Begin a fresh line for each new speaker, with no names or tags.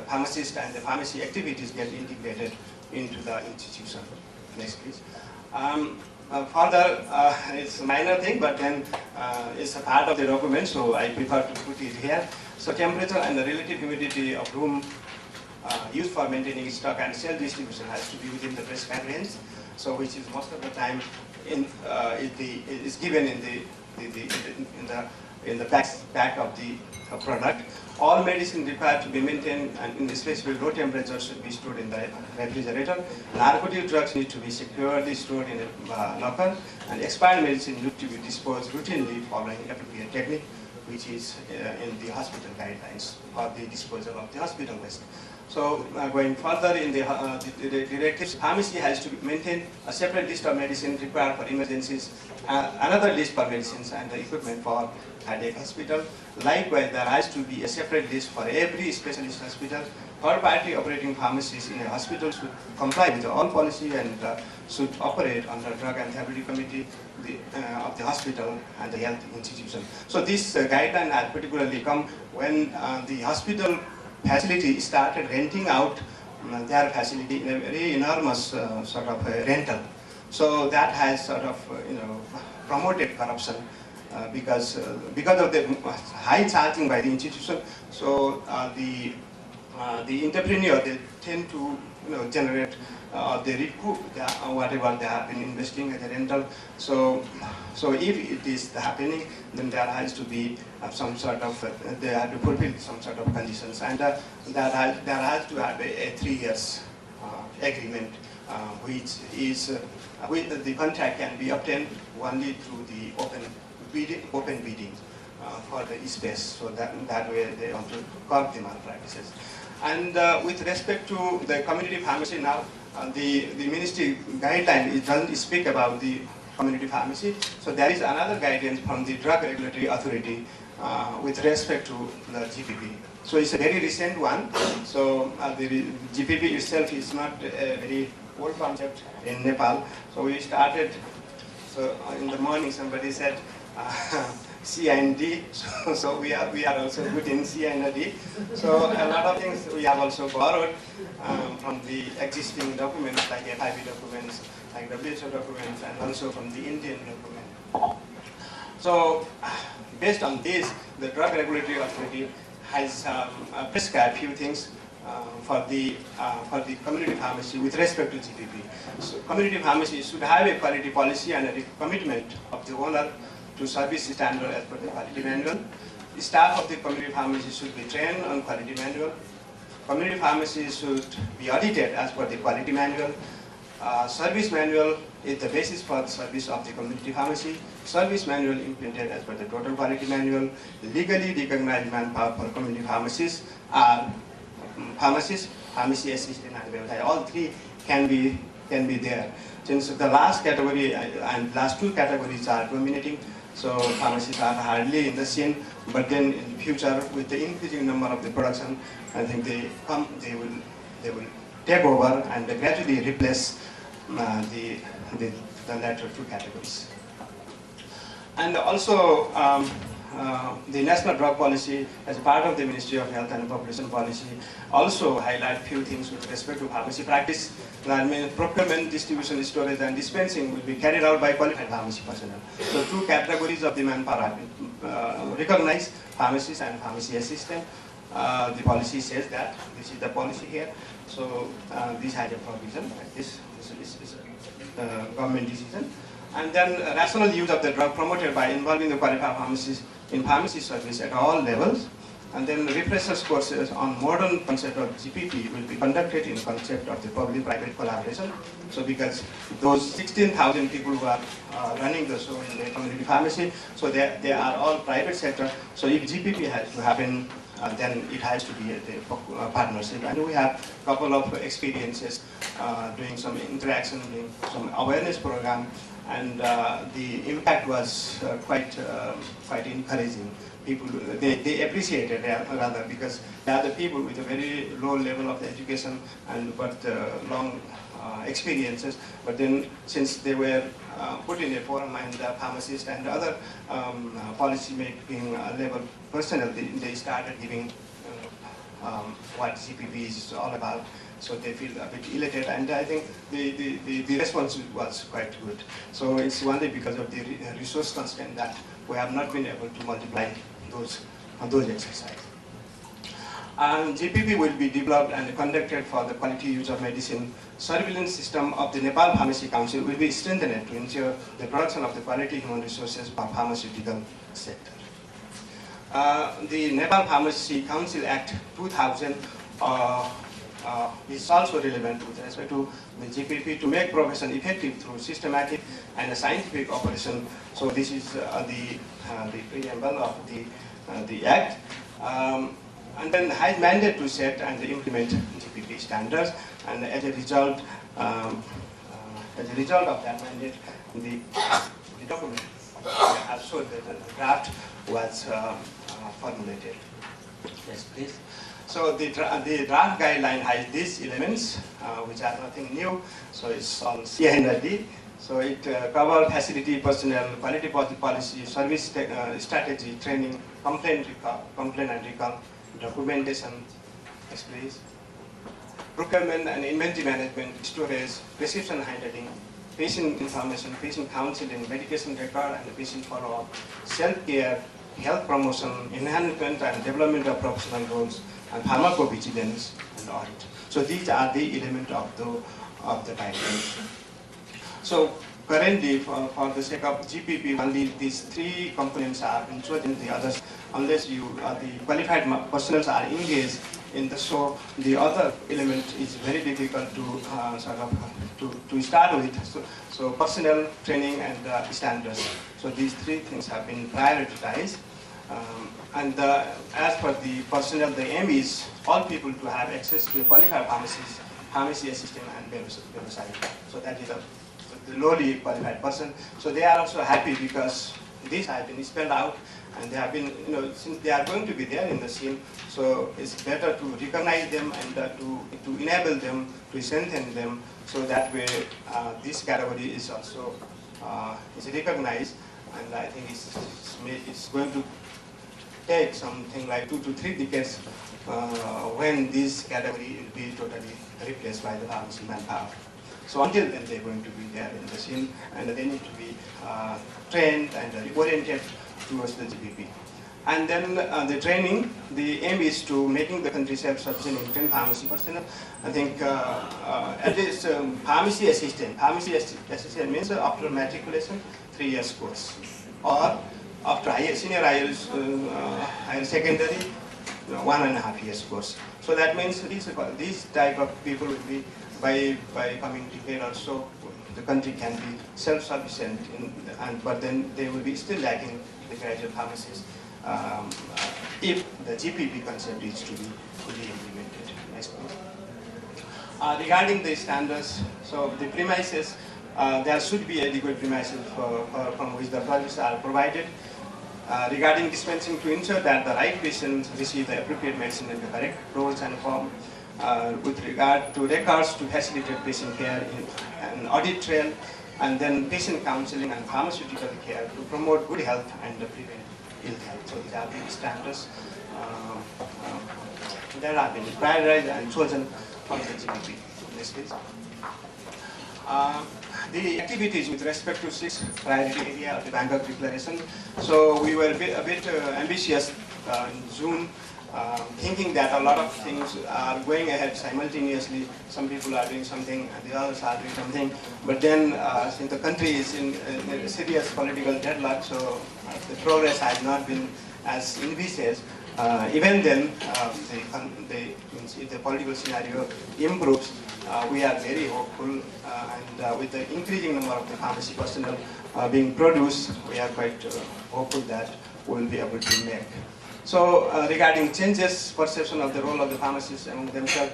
pharmacist and the pharmacy activities get integrated into the institution. Next, please. Further, it's a minor thing, but then it's a part of the document, so I prefer to put it here. So temperature and the relative humidity of room used for maintaining stock and sale distribution has to be within the prescribed range. So which is most of the time is given in the back of the product. All medicine required to be maintained and in specific low temperature should be stored in the refrigerator. Narcotic drugs need to be securely stored in a locker, and expired medicine need to be disposed routinely following appropriate technique, which is in the hospital guidelines for the disposal of the hospital waste. So going further in the directives, pharmacy has to maintain a separate list of medicines required for emergencies, another list for medicines and the equipment for cardiac hospital. Likewise, there has to be a separate list for every specialist hospital. Third-party operating pharmacies in a hospital should comply with all policy and should operate under Drug and Therapeutic Committee of the hospital and the health institution. So this guideline has particularly come when the hospital facility started renting out their facility in a very enormous sort of rental. So that has sort of promoted corruption because of the high charging by the institution. So the entrepreneur, they tend to generate they recoup whatever they have been investing at the rental. So if it is happening, then there has to be some sort of they have to fulfill some sort of conditions, and there has to have a 3 years agreement, which is the contract can be obtained only through the open bidding for the space. So that way they want to curb the malpractices. And with respect to the community pharmacy now, the ministry guideline, it doesn't speak about the community pharmacy. So there is another guidance from the Drug Regulatory Authority with respect to the GPP. So it's a very recent one. So the GPP itself is not a very old concept in Nepal. So we started, so in the morning somebody said, C and D, so we are also good in C and D. So a lot of things we have also borrowed from the existing documents like FIB documents, like WHO documents, and also from the Indian document. So based on this, the Drug Regulatory Authority has prescribed few things for the community pharmacy with respect to GPP. So community pharmacy should have a quality policy and a commitment of the owner to service standard as per the quality manual. The staff of the community pharmacy should be trained on quality manual. Community pharmacy should be audited as per the quality manual. Service manual is the basis for the service of the community pharmacy. Service manual implemented as per the total quality manual. Legally recognized manpower for community pharmacies are pharmacists, pharmacy assistant, and all three can be there. Since the last category and last two categories are dominating, so pharmacists are hardly in the scene. But then in the future, with the increasing number of the production, I think they will take over and gradually replace the latter two categories. And also, the National Drug Policy, as a part of the Ministry of Health and Population Policy, also highlight few things with respect to pharmacy practice. That means procurement, distribution, storage, and dispensing will be carried out by qualified pharmacy personnel. So two categories of the manpower have been recognized: pharmacists and pharmacy assistant. The policy says that this is the policy here. So this has a provision. This is a government decision. And then rational use of the drug promoted by involving the qualified pharmacists in pharmacy service at all levels. And then refreshers courses on modern concept of GPP will be conducted in concept of the public-private collaboration. So because those 16,000 people who are running the show in the community pharmacy, so they are all private sector. So if GPP has to happen, then it has to be a partnership. And we have a couple of experiences doing some interaction, doing some awareness program, and the impact was quite encouraging. People, they appreciated it rather, because they are the people with a very low level of education and but long experiences. But then since they were put in a forum, and the pharmacists and other policy making level personnel, they started giving what GPP is all about. So they feel a bit elated, and I think the response was quite good. So it's only because of the resource constraint that we have not been able to multiply those exercises. GPP will be developed and conducted for the quality use of medicine. Surveillance system of the Nepal Pharmacy Council will be strengthened to ensure the production of the quality human resources for pharmaceutical sector. The Nepal Pharmacy Council Act 2000 is also relevant with respect to the GPP to make profession effective through systematic and scientific operation. So this is the preamble of the Act. And then has mandate to set and implement GPP standards, and as a result of that mandate, the document also the draft was formulated. Yes, please. So the draft guideline has these elements, which are nothing new. So it's on C&D. So it covers facility, personnel, quality policy, service strategy, training, complaint and recall, documentation, yes, please. Procurement and inventory management, storage, prescription handling, patient information, patient counseling, medication record and patient follow-up, self-care, health promotion, enhancement and development of professional roles, and pharmacovigilance and audit. So these are the elements of the guidelines. So currently, for the sake of GPP, only these three components are been chosen. The others, unless the qualified personnel are engaged in the show, the other element is very difficult to to start with. So personnel, training, and standards. So these three things have been prioritized. As for the personnel, the aim is all people to have access to qualified pharmacy assistant and website. So that is the lowly qualified person. So they are also happy because these have been spelled out, and they have been, since they are going to be there in the scene, so it's better to recognize them and to enable them, to strengthen them, so that way this category is also is recognized, and I think it's going to take something like 2 to 3 decades when this category will be totally replaced by the pharmacy manpower. So until then, they're going to be there in the scene, and they need to be trained and oriented towards the GPP. And then the training, the aim is to making the country self-sufficient in trained pharmacy personnel. I think at least pharmacy assistant means after matriculation, 3 years course, or after senior higher secondary, 1.5 years course. So that means these type of people will be by coming to here also, the country can be self-sufficient, but then they will be still lacking the graduate pharmacists if the GPP concept is to be fully implemented. Next, please. Regarding the standards, so the premises, there should be adequate premises from which the products are provided. Regarding dispensing, to ensure that the right patients receive the appropriate medicine in the correct dose and form. With regard to records to facilitate patient care in an audit trail, and then patient counseling and pharmaceutical care to promote good health and prevent ill health. So these are the standards that have been prioritized and chosen for the GPP. Next, please. The activities with respect to 6 priority area of the Bangkok Declaration. So we were a bit ambitious in June, thinking that a lot of things are going ahead simultaneously. Some people are doing something and the others are doing something. But then since the country is in a serious political deadlock, so the progress has not been as envisaged. Even then, if the political scenario improves, we are very hopeful, and with the increasing number of the pharmacy personnel being produced, we are quite hopeful that we will be able to make. So regarding changes, perception of the role of the pharmacists among themselves,